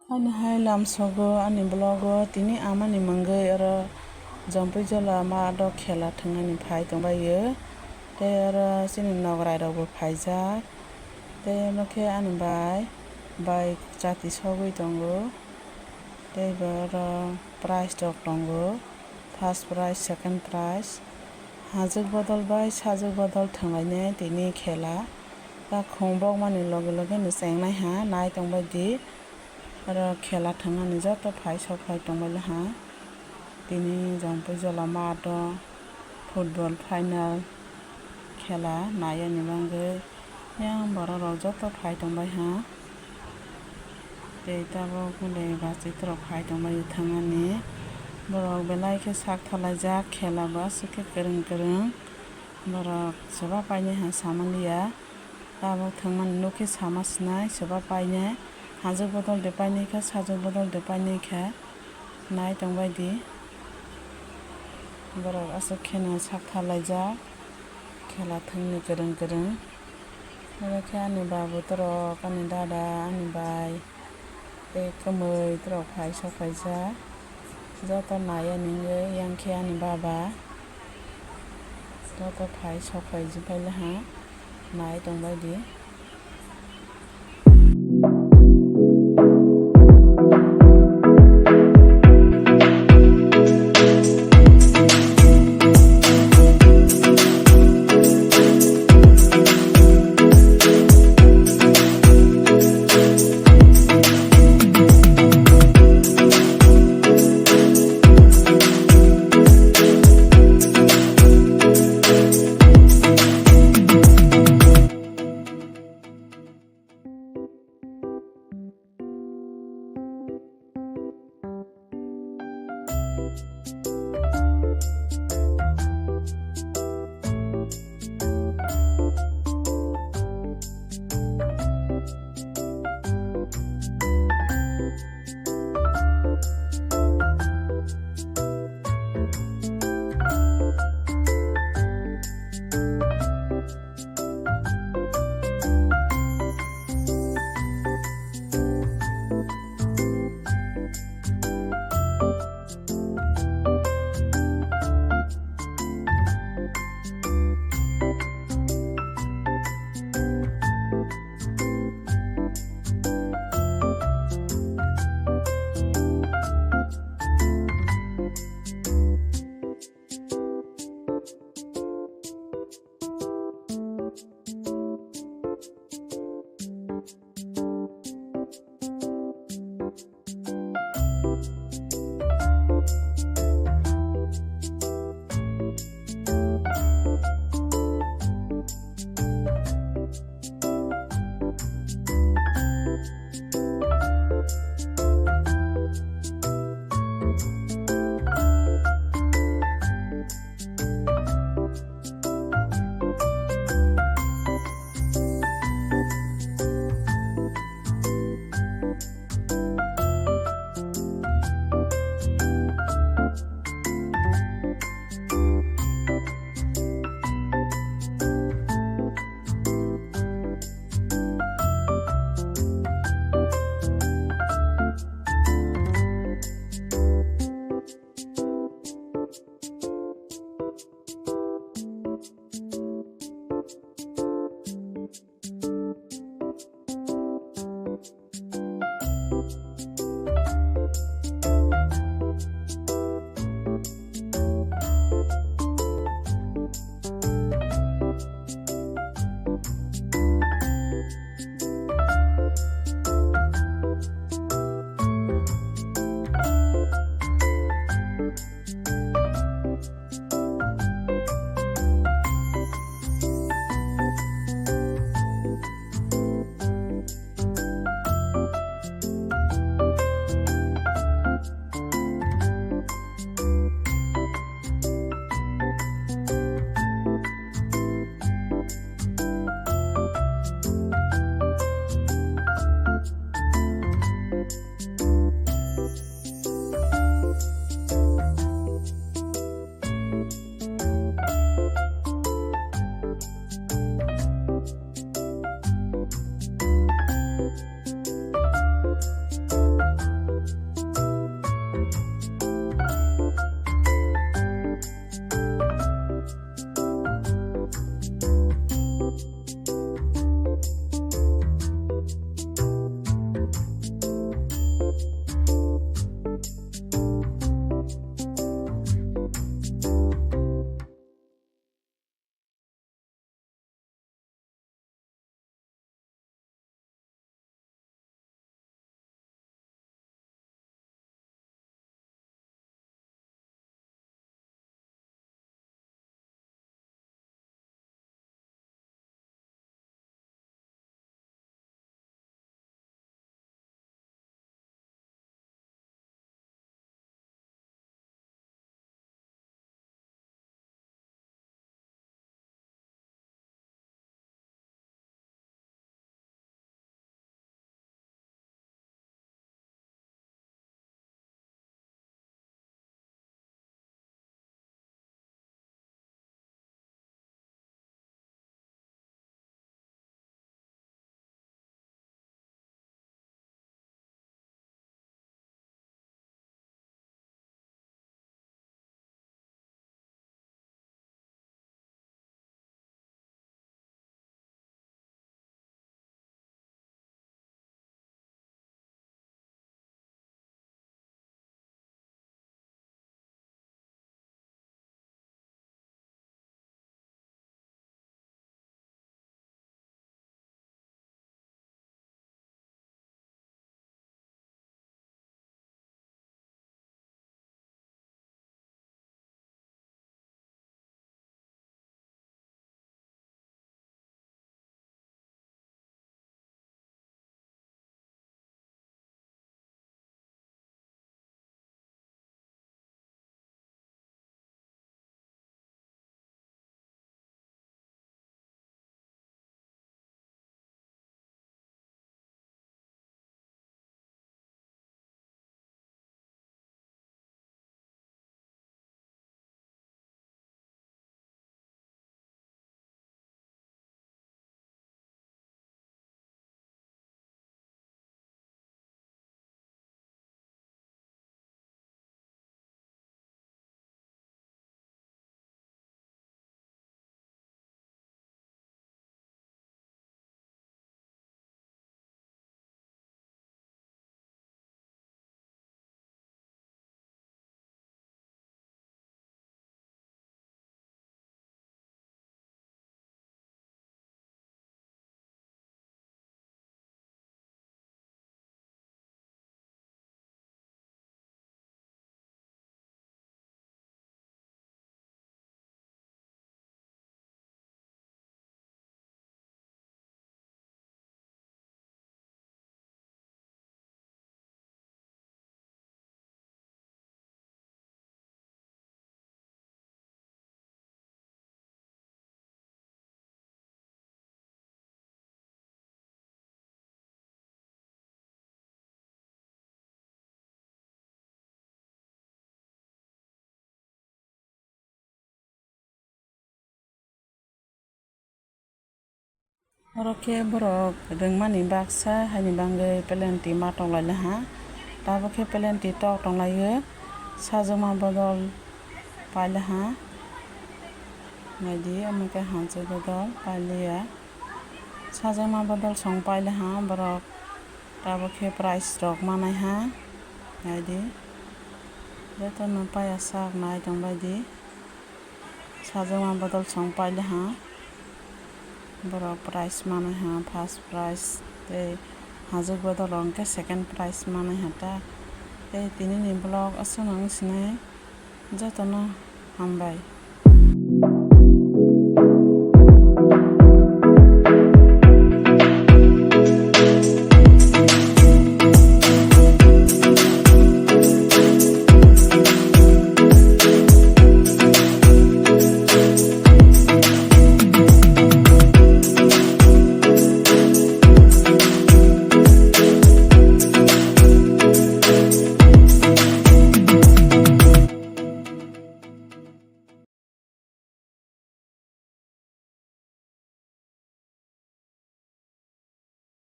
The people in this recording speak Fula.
Ani hai lamsogo ani blogo tini amani mangai aro jampui jola ma do khela thungani phai tongbayo tei aro chini nograi rok bo phaijak tei nokhe ani bai chati sogui tongo tei aro price rok tongo first prize second prize hajuk bodol bai sajuk bodol thunglai tini khela ta khongbok mani loge loge ni chengnai ha nai tongbai di aro khela thungani joto phai soklai tongbai ha tini jampui jola mato football final khela naiani bangoi yang borok rok joto phai tongbai ha tei tabo kunui basit rok phai tongbai thungani borok belai khe sak thalaijak khela bo asukhe kwrung kwrung borok soba painai ha samanliya abo thungmani nukhe sama swnai soba painai hajuk bodol de painai kha sajuk bodol de painai kha nai tongbai di borok asuk kheno sak thalaijak khela thungni kwrung kwrung abo khe ani babu torok ani dada ani bai tei kwmui torok phai soklaijak joto naiani wngoi yang khe ani baba joto phai soklaijubai ha nai tongbai di. Oroke borok rengmani baksa haini bangai pelenti ma tonglai ha tabo ke pelenti tok tonglaio sajokma bodol paile ha naidi amake hajok bodol pailia sajokma bodol song paile ha borok tabo ke price rok manai ha naidi jotono paya sak nai tongbai di sajokma bodol song paile ha borok price manai ha first price tei hajuk bodol rok second price manai ha ta tei tini ni blog asonang sinai jotono hambai।